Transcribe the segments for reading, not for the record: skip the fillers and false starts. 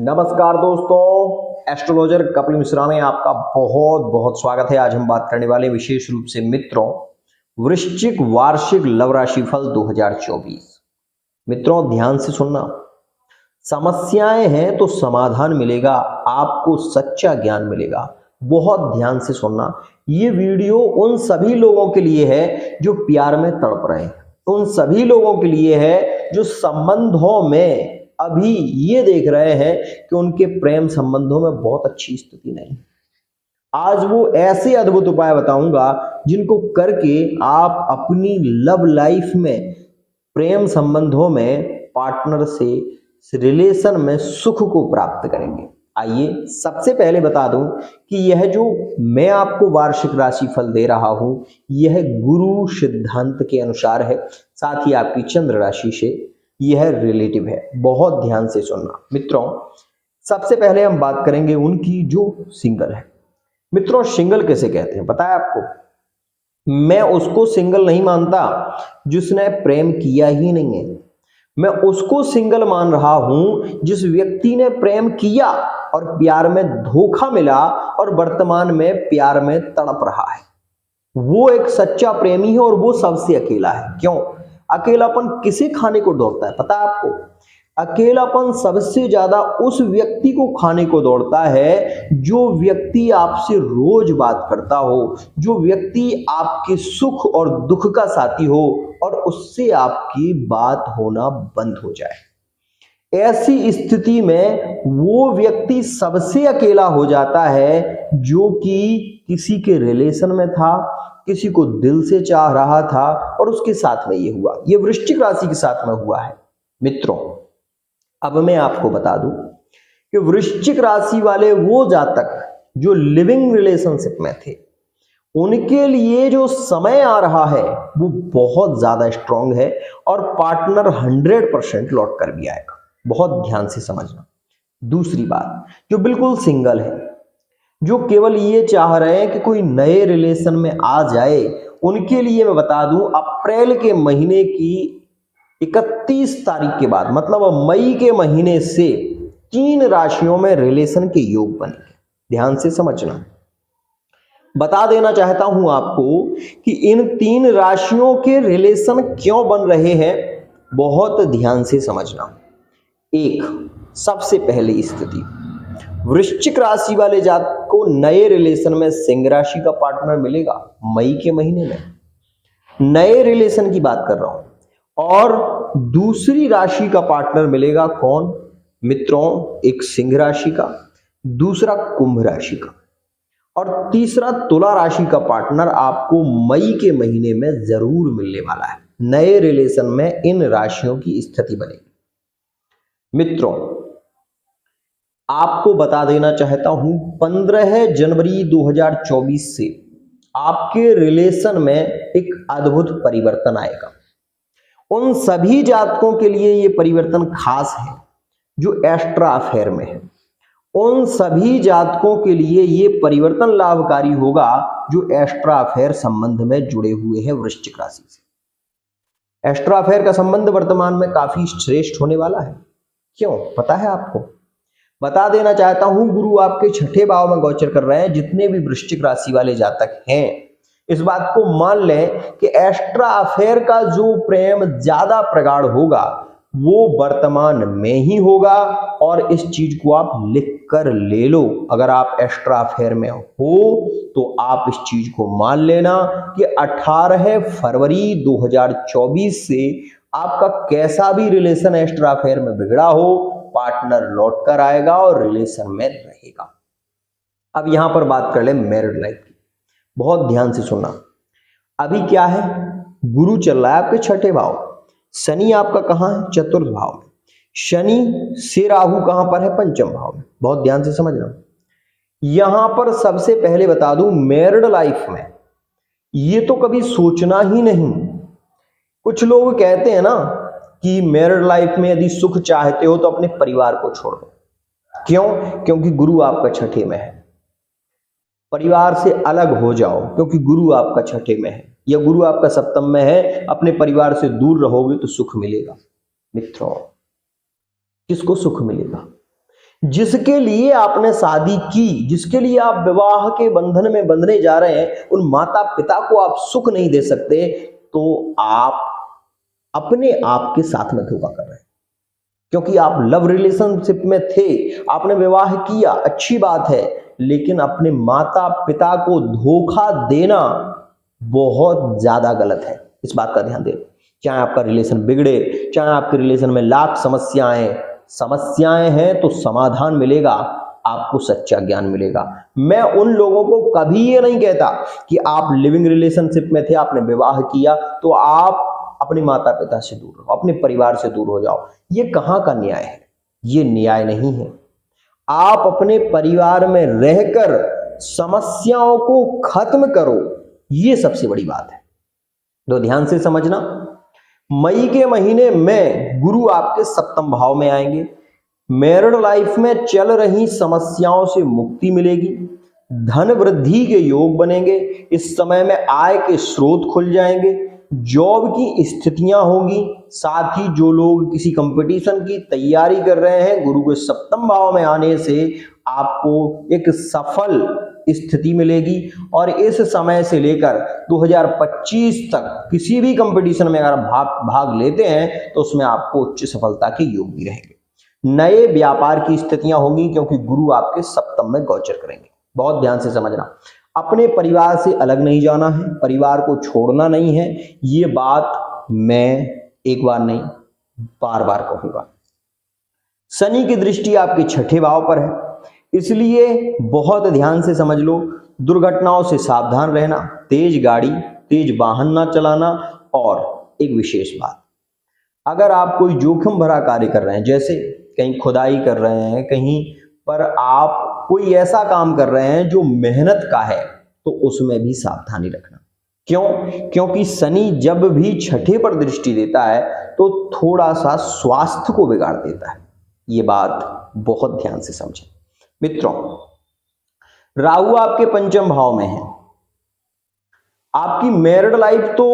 नमस्कार दोस्तों, एस्ट्रोलॉजर कपिल मिश्रा में आपका बहुत बहुत स्वागत है। आज हम बात करने वाले विशेष रूप से मित्रों वृश्चिक वार्षिक लव राशि फल 2024। मित्रों ध्यान से सुनना, समस्याएं हैं तो समाधान मिलेगा, आपको सच्चा ज्ञान मिलेगा। बहुत ध्यान से सुनना, ये वीडियो उन सभी लोगों के लिए है जो प्यार में तड़प रहे हैं, उन सभी लोगों के लिए है जो संबंधों में अभी ये देख रहे हैं कि उनके प्रेम संबंधों में बहुत अच्छी स्थिति नहीं। आज वो ऐसे अद्भुत उपाय बताऊंगा जिनको करके आप अपनी लव लाइफ में, प्रेम संबंधों में, पार्टनर से रिलेशन में सुख को प्राप्त करेंगे। आइए सबसे पहले बता दूं कि यह जो मैं आपको वार्षिक राशि फल दे रहा हूं यह गुरु सिद्धांत के अनुसार है, साथ ही आपकी चंद्र राशि से यह रिलेटिव है। बहुत ध्यान से सुनना मित्रों। सबसे पहले हम बात करेंगे उनकी जो सिंगल है। मित्रों सिंगल कैसे कहते हैं पता है आपको? मैं उसको सिंगल नहीं मानता जिसने प्रेम किया ही नहीं है। मैं उसको सिंगल मान रहा हूं जिस व्यक्ति ने प्रेम किया और प्यार में धोखा मिला और वर्तमान में प्यार में तड़प रहा है। वो एक सच्चा प्रेमी है और वो सबसे अकेला है। क्यों? अकेलापन किसे खाने को दौड़ता है पता है आपको? अकेलापन सबसे ज्यादा उस व्यक्ति को खाने को दौड़ता है जो व्यक्ति आपसे रोज बात करता हो, जो व्यक्ति आपके सुख और दुख का साथी हो और उससे आपकी बात होना बंद हो जाए। ऐसी स्थिति में वो व्यक्ति सबसे अकेला हो जाता है जो कि किसी के रिलेशन में था, किसी को दिल से चाह रहा था और उसके साथ में ये हुआ। ये वृश्चिक राशि के साथ में हुआ है। मित्रों अब मैं आपको बता दूं कि वृश्चिक राशि वाले वो जातक जो लिविंग रिलेशनशिप में थे उनके लिए जो समय आ रहा है वो बहुत ज्यादा स्ट्रांग है और पार्टनर 100% लौट कर भी आएगा। बहुत ध्यान से समझना। दूसरी बात, जो बिल्कुल सिंगल है, जो केवल ये चाह रहे हैं कि कोई नए रिलेशन में आ जाए, उनके लिए मैं बता दूं अप्रैल के महीने की 31 तारीख के बाद मतलब मई के महीने से 3 राशियों में रिलेशन के योग बनेंगे। ध्यान से समझना। बता देना चाहता हूं आपको कि इन 3 राशियों के रिलेशन क्यों बन रहे हैं, बहुत ध्यान से समझना। एक, सबसे पहली स्थिति, वृश्चिक राशि वाले जातक को नए रिलेशन में सिंह राशि का पार्टनर मिलेगा मई के महीने में। नए रिलेशन की बात कर रहा हूं। और दूसरी राशि का पार्टनर मिलेगा कौन मित्रों? एक सिंह राशि का, दूसरा कुंभ राशि का और तीसरा तुला राशि का पार्टनर आपको मई के महीने में जरूर मिलने वाला है। नए रिलेशन में इन राशियों की स्थिति बनेगी। मित्रों आपको बता देना चाहता हूं 15 जनवरी 2024 से आपके रिलेशन में एक अद्भुत परिवर्तन आएगा। उन सभी जातकों के लिए ये परिवर्तन खास है जो एक्स्ट्रा अफेयर में है। उन सभी जातकों के लिए ये परिवर्तन लाभकारी होगा जो एक्स्ट्रा अफेयर संबंध में जुड़े हुए हैं वृश्चिक राशि से। एक्स्ट्रा अफेयर का संबंध वर्तमान में काफी श्रेष्ठ होने वाला है। क्यों पता है आपको? बता देना चाहता हूं, गुरु आपके 6ठे भाव में गोचर कर रहे हैं। जितने भी वृश्चिक राशि वाले जातक हैं इस बात को मान लें कि एक्स्ट्रा अफेयर का जो प्रेम ज्यादा प्रगाढ़ होगा वो वर्तमान में ही होगा। और इस चीज को आप लिख कर ले लो, अगर आप एक्स्ट्रा अफेयर में हो तो आप इस चीज को मान लेना कि 18 फरवरी 2024 से आपका कैसा भी रिलेशन एक्स्ट्रा अफेयर में बिगड़ा हो, पार्टनर लौट कर आएगा और रिलेशन में रहेगा। अब यहां पर बात कर ले मैरिड लाइफ की। बहुत ध्यान से सुनना। अभी क्या है, गुरु चल रहा है आपके 6ठे भाव, शनि आपका कहां है? चतुर्थ भाव में। शनि से राहु कहां पर है? पंचम भाव में। बहुत ध्यान से समझना। यहां पर सबसे पहले बता दूं, मैरिड लाइफ में ये तो कभी सोचना ही नहीं। कुछ लोग कहते हैं ना कि मैरिड लाइफ में यदि सुख चाहते हो तो अपने परिवार को छोड़ दो। क्यों? क्योंकि गुरु आपका 6ठे में है। परिवार से अलग हो जाओ क्योंकि गुरु आपका 6ठे में है, या गुरु आपका सप्तम में है, अपने परिवार से दूर रहोगे तो सुख मिलेगा। मित्रों, किसको सुख मिलेगा? जिसके लिए आपने शादी की, जिसके लिए आप विवाह के बंधन में बंधने जा रहे हैं, उन माता पिता को आप सुख नहीं दे सकते, तो आप अपने आप के साथ में धोखा कर रहे हैं। क्योंकि आप लव रिलेशनशिप में थे, आपने विवाह किया, अच्छी बात है, लेकिन अपने माता पिता को धोखा देना बहुत ज्यादा गलत है। इस बात का ध्यान दें। चाहे आपका रिलेशन बिगड़े, चाहे आपके रिलेशन में लाख समस्याएं हैं, तो समाधान मिलेगा, आपको सच्चा ज्ञान मिलेगा। मैं उन लोगों को कभी ये नहीं कहता कि आप लिविंग रिलेशनशिप में थे, आपने विवाह किया तो आप अपने माता पिता से दूर रहो, अपने परिवार से दूर हो जाओ। ये कहाँ का न्याय है? ये न्याय नहीं है। आप अपने परिवार में रहकर समस्याओं को खत्म करो, ये सबसे बड़ी बात है। तो ध्यान से समझना, मई के महीने में गुरु आपके सप्तम भाव में आएंगे। मैरिड लाइफ में चल रही समस्याओं से मुक्ति मिलेगी, धन वृद्धि के योग बनेंगे, इस समय में आय के स्रोत खुल जाएंगे, जॉब की स्थितियां होंगी। साथ ही जो लोग किसी कंपटीशन की तैयारी कर रहे हैं, गुरु के सप्तम भाव में आने से आपको एक सफल स्थिति मिलेगी। और इस समय से लेकर 2025 तक किसी भी कंपटीशन में अगर भाग लेते हैं तो उसमें आपको उच्च सफलता के योग भी रहेंगे। नए व्यापार की स्थितियां होंगी, क्योंकि गुरु आपके सप्तम में गोचर करेंगे। बहुत ध्यान से समझना, अपने परिवार से अलग नहीं जाना है, परिवार को छोड़ना नहीं है। ये बात मैं एक बार नहीं बार बार कहूंगा। शनि की दृष्टि आपके छठे भाव पर है, इसलिए बहुत ध्यान से समझ लो। दुर्घटनाओं से सावधान रहना, तेज गाड़ी तेज वाहन ना चलाना। और एक विशेष बात, अगर आप कोई जोखिम भरा कार्य कर रहे हैं, जैसे कहीं खुदाई कर रहे हैं, कहीं पर आप कोई ऐसा काम कर रहे हैं जो मेहनत का है, तो उसमें भी सावधानी रखना। क्यों? क्योंकि शनि जब भी छठे पर दृष्टि देता है तो थोड़ा सा स्वास्थ्य को बिगाड़ देता है। ये बात बहुत ध्यान से समझें। मित्रों, राहु आपके पंचम भाव में है। आपकी मैरिड लाइफ तो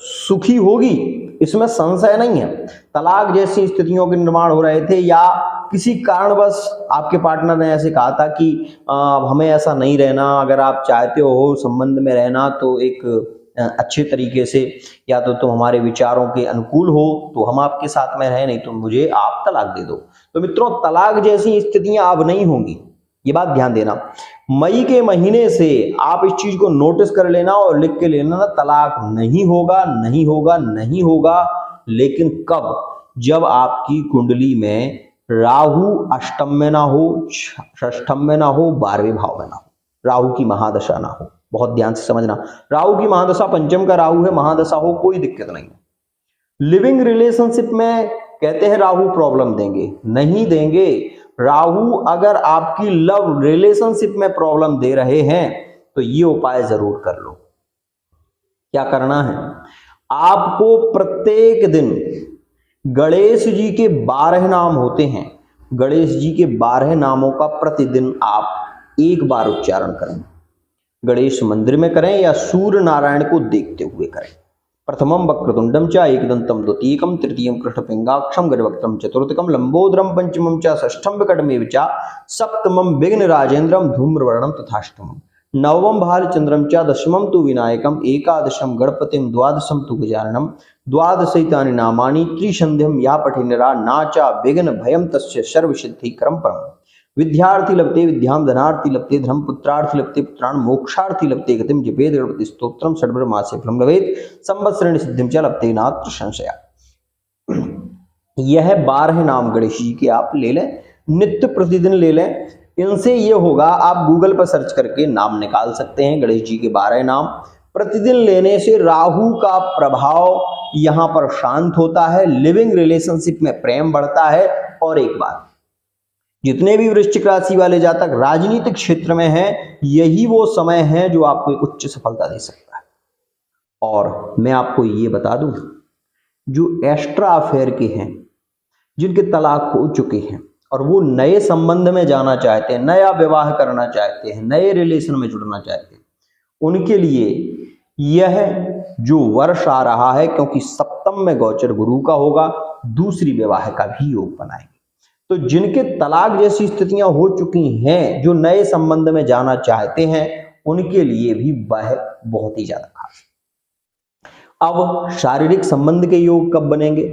सुखी होगी, इसमें संशय नहीं है। तलाक जैसी स्थितियों के निर्माण हो रहे थे, या किसी कारणवश आपके पार्टनर ने ऐसे कहा था कि हमें ऐसा नहीं रहना, अगर आप चाहते हो संबंध में रहना तो एक अच्छे तरीके से, या तो तुम हमारे विचारों के अनुकूल हो तो हम आपके साथ में रहें, नहीं तो मुझे आप तलाक दे दो। तो मित्रों, तलाक जैसी स्थितियां अब नहीं होंगी, ये बात ध्यान देना। मई के महीने से आप इस चीज को नोटिस कर लेना और लिख के लेना ना, तलाक नहीं होगा, नहीं होगा, नहीं होगा। लेकिन कब? जब आपकी कुंडली में राहु अष्टम में ना हो, षष्ठम में ना हो, 12वें भाव में ना हो, राहु की महादशा ना हो। बहुत ध्यान से समझना, राहु की महादशा, पंचम का राहु है, महादशा हो कोई दिक्कत नहीं है। लिविंग रिलेशनशिप में कहते हैं राहु प्रॉब्लम देंगे, नहीं देंगे। राहु अगर आपकी लव रिलेशनशिप में प्रॉब्लम दे रहे हैं तो ये उपाय जरूर कर लो। क्या करना है? आपको प्रत्येक दिन गणेश जी के 12 नाम होते हैं, गणेश जी के 12 नामों का प्रतिदिन आप एक बार उच्चारण करें। गणेश मंदिर में करें या सूर्य नारायण को देखते हुए करें। प्रथमम वक्रतुंडम च एकदंतम द्वितीयकम तृतीयम कृष्णपिंगाक्षम गजवक्त्रम चतुर्थकम लंबोदरम पंचमम च षष्ठम विकटमेव च सप्तमम विघ्न राजेन्द्रम धूम्रवर्णम तथाष्टमम नवम भालचंद्रम च दशमम तु विनायकम एकादशम गणपतिम द्वादशम तु गजाननम द्वादशैतानि नामानि त्रिसंध्यम या पठिनरा ना च विघ्न भयम तस्य सर्वसिद्धिकरम परम। विद्यार्थी लभते विद्याम, धनार्थी लभते धनम, पुत्रार्थी लभते पुत्रान्, मोक्षार्थी लभते गतिम, जपेद गणपति स्तोत्रम षड्भरमासे फलम लभेत, संवत्सरेण सिद्धिं च लभते नात्र संशया। यह 12 नाम गणेश जी के आप ले लें, नित्य प्रतिदिन ले लें। इनसे ये होगा, आप गूगल पर सर्च करके नाम निकाल सकते हैं, गणेश जी के 12 नाम। प्रतिदिन लेने से राहु का प्रभाव यहां पर शांत होता है, लिविंग रिलेशनशिप में प्रेम बढ़ता है। और एक बात, जितने भी वृश्चिक राशि वाले जातक राजनीतिक क्षेत्र में हैं, यही वो समय है जो आपको उच्च सफलता दे सकता है। और मैं आपको ये बता दूं, जो एक्स्ट्रा अफेयर के हैं, जिनके तलाक हो चुके हैं और वो नए संबंध में जाना चाहते हैं, नया विवाह करना चाहते हैं, नए रिलेशन में जुड़ना चाहते हैं, उनके लिए यह जो वर्ष आ रहा है, क्योंकि सप्तम में गोचर गुरु का होगा, दूसरी विवाह का भी योग बनाएंगे। तो जिनके तलाक जैसी स्थितियां हो चुकी हैं, जो नए संबंध में जाना चाहते हैं, उनके लिए भी वह बहुत ही ज्यादा खास। अब शारीरिक संबंध के योग कब बनेंगे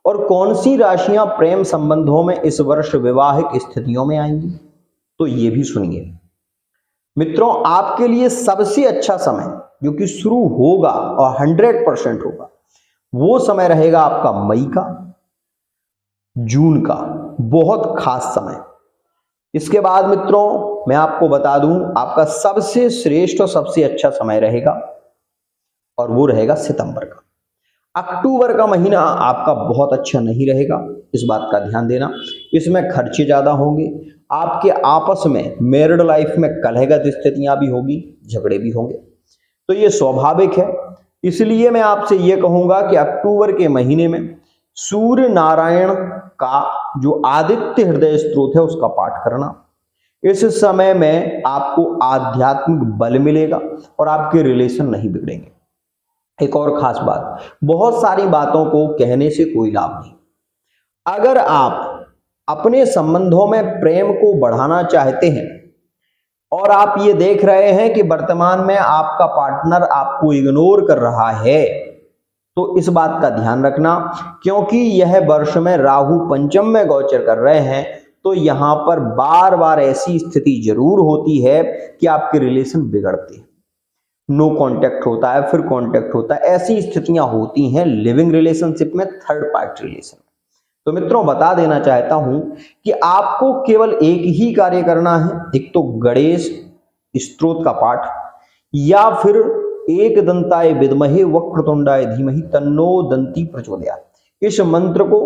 और कौन सी राशियां प्रेम संबंधों में इस वर्ष विवाहिक स्थितियों में आएंगी, तो ये भी सुनिए मित्रों। आपके लिए सबसे अच्छा समय जो कि शुरू होगा और 100% होगा, वो समय रहेगा आपका मई का, जून का, बहुत खास समय। इसके बाद मित्रों मैं आपको बता दूं, आपका सबसे श्रेष्ठ और सबसे अच्छा समय रहेगा और वो रहेगा सितंबर का। अक्टूबर का महीना आपका बहुत अच्छा नहीं रहेगा, इस बात का ध्यान देना। इसमें खर्चे ज्यादा होंगे, आपके आपस में मैरिड लाइफ में कलहगत स्थितियां भी होगी, झगड़े भी होंगे, तो ये स्वाभाविक है। इसलिए मैं आपसे ये कहूंगा कि अक्टूबर के महीने में सूर्य नारायण का जो आदित्य हृदय स्तोत्र है उसका पाठ करना। इस समय में आपको आध्यात्मिक बल मिलेगा और आपके रिलेशन नहीं बिगड़ेंगे। एक और खास बात, बहुत सारी बातों को कहने से कोई लाभ नहीं। अगर आप अपने संबंधों में प्रेम को बढ़ाना चाहते हैं और आप ये देख रहे हैं कि वर्तमान में आपका पार्टनर आपको इग्नोर कर रहा है, तो इस बात का ध्यान रखना, क्योंकि यह वर्ष में राहु पंचम में गोचर कर रहे हैं, तो यहां पर बार बार ऐसी स्थिति जरूर होती है कि आपके रिलेशन बिगड़ते हैं, नो कांटेक्ट होता है, फिर कांटेक्ट होता है, ऐसी स्थितियां होती हैं लिविंग रिलेशनशिप में, थर्ड पार्टी रिलेशन। तो मित्रों बता देना चाहता हूं कि आपको केवल एक ही कार्य करना है, एक तो गणेश स्तोत्र का पाठ, या फिर एक दंताय विद्महे वक्रतुंडाय धीमहि तन्नो दंती प्रचोदयात्, इस मंत्र को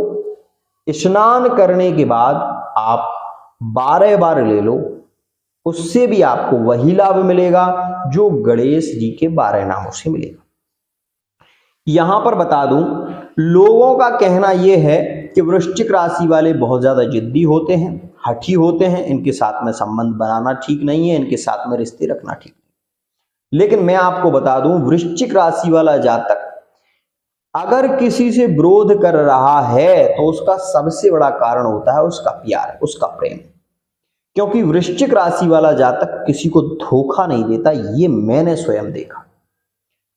स्नान करने के बाद आप 12 बार ले लो, उससे भी आपको वही लाभ मिलेगा जो गणेश जी के 12 नामों से मिलेगा। यहां पर बता दूं, लोगों का कहना यह है कि वृश्चिक राशि वाले बहुत ज्यादा जिद्दी होते हैं, हठी होते हैं, इनके साथ में संबंध बनाना ठीक नहीं है, इनके साथ में रिश्ते रखना ठीक नहीं। लेकिन मैं आपको बता दूं, वृश्चिक राशि वाला जातक अगर किसी से विरोध कर रहा है तो उसका सबसे बड़ा कारण होता है उसका प्यार, उसका प्रेम। क्योंकि वृश्चिक राशि वाला जातक किसी को धोखा नहीं देता, ये मैंने स्वयं देखा।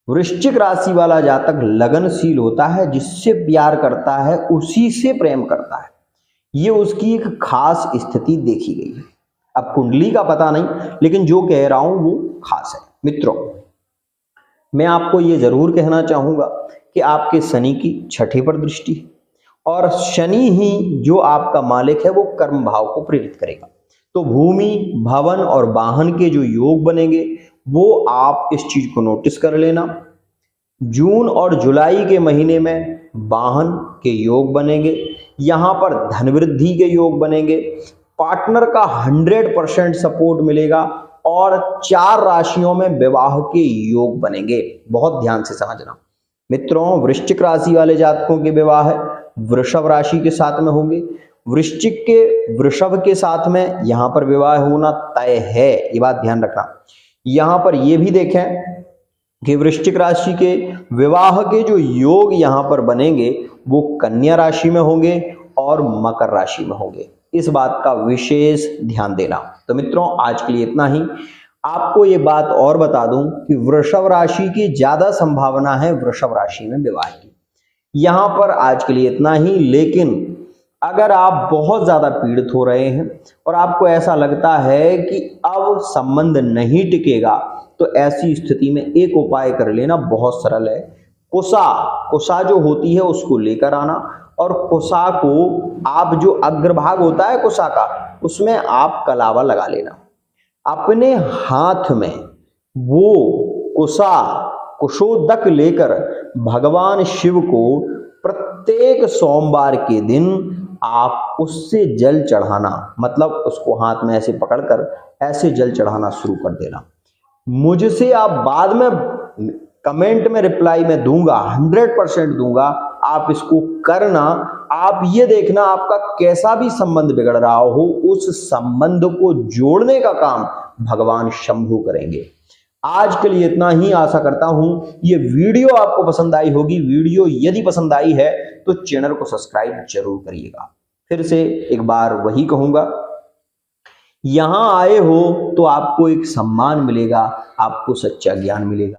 वृश्चिक राशि वाला जातक लगनशील होता है, जिससे प्यार करता है उसी से प्रेम करता है, ये उसकी एक खास स्थिति देखी गई है। अब कुंडली का पता नहीं, लेकिन जो कह रहा हूं वो खास है। मित्रों मैं आपको ये जरूर कहना चाहूंगा कि आपके शनि की छठे पर दृष्टि है, और शनि ही जो आपका मालिक है वो कर्म भाव को प्रेरित करेगा। तो भूमि, भवन और वाहन के जो योग बनेंगे वो आप इस चीज को नोटिस कर लेना। जून और जुलाई के महीने में वाहन के योग बनेंगे, यहां पर धन वृद्धि के योग बनेंगे, पार्टनर का 100% सपोर्ट मिलेगा, और 4 राशियों में विवाह के योग बनेंगे। बहुत ध्यान से समझना मित्रों, वृश्चिक राशि वाले जातकों के विवाह वृषभ राशि के साथ में होंगे, वृश्चिक के वृषभ के साथ में यहां पर विवाह होना तय है, ये बात ध्यान रखना। यहां पर ये भी देखें कि वृश्चिक राशि के विवाह के जो योग यहां पर बनेंगे वो कन्या राशि में होंगे और मकर राशि में होंगे, इस बात का विशेष ध्यान देना। तो मित्रों आज के लिए इतना ही। आपको ये बात और बता दूं कि वृषभ राशि की ज्यादा संभावना है वृषभ राशि में विवाह की। यहां पर आज के लिए इतना ही। लेकिन अगर आप बहुत ज्यादा पीड़ित हो रहे हैं और आपको ऐसा लगता है कि अब संबंध नहीं टिकेगा, तो ऐसी स्थिति में एक उपाय कर लेना, बहुत सरल है। कुशा जो होती है उसको लेकर आना, और कुशा को आप जो अग्रभाग होता है कुशा का, उसमें आप कलावा लगा लेना। अपने हाथ में वो कुशोदक लेकर भगवान शिव को प्रत्येक सोमवार के दिन आप उससे जल चढ़ाना, मतलब उसको हाथ में ऐसे पकड़कर ऐसे जल चढ़ाना शुरू कर देना। मुझसे आप बाद में कमेंट में रिप्लाई में दूंगा, 100% दूंगा, आप इसको करना। आप ये देखना आपका कैसा भी संबंध बिगड़ रहा हो, उस संबंध को जोड़ने का काम भगवान शंभु करेंगे। आज के लिए इतना ही। आशा करता हूं ये वीडियो आपको पसंद आई होगी। वीडियो यदि पसंद आई है तो चैनल को सब्सक्राइब जरूर करिएगा। फिर से एक बार वही कहूंगा, यहां आए हो तो आपको एक सम्मान मिलेगा, आपको सच्चा ज्ञान मिलेगा।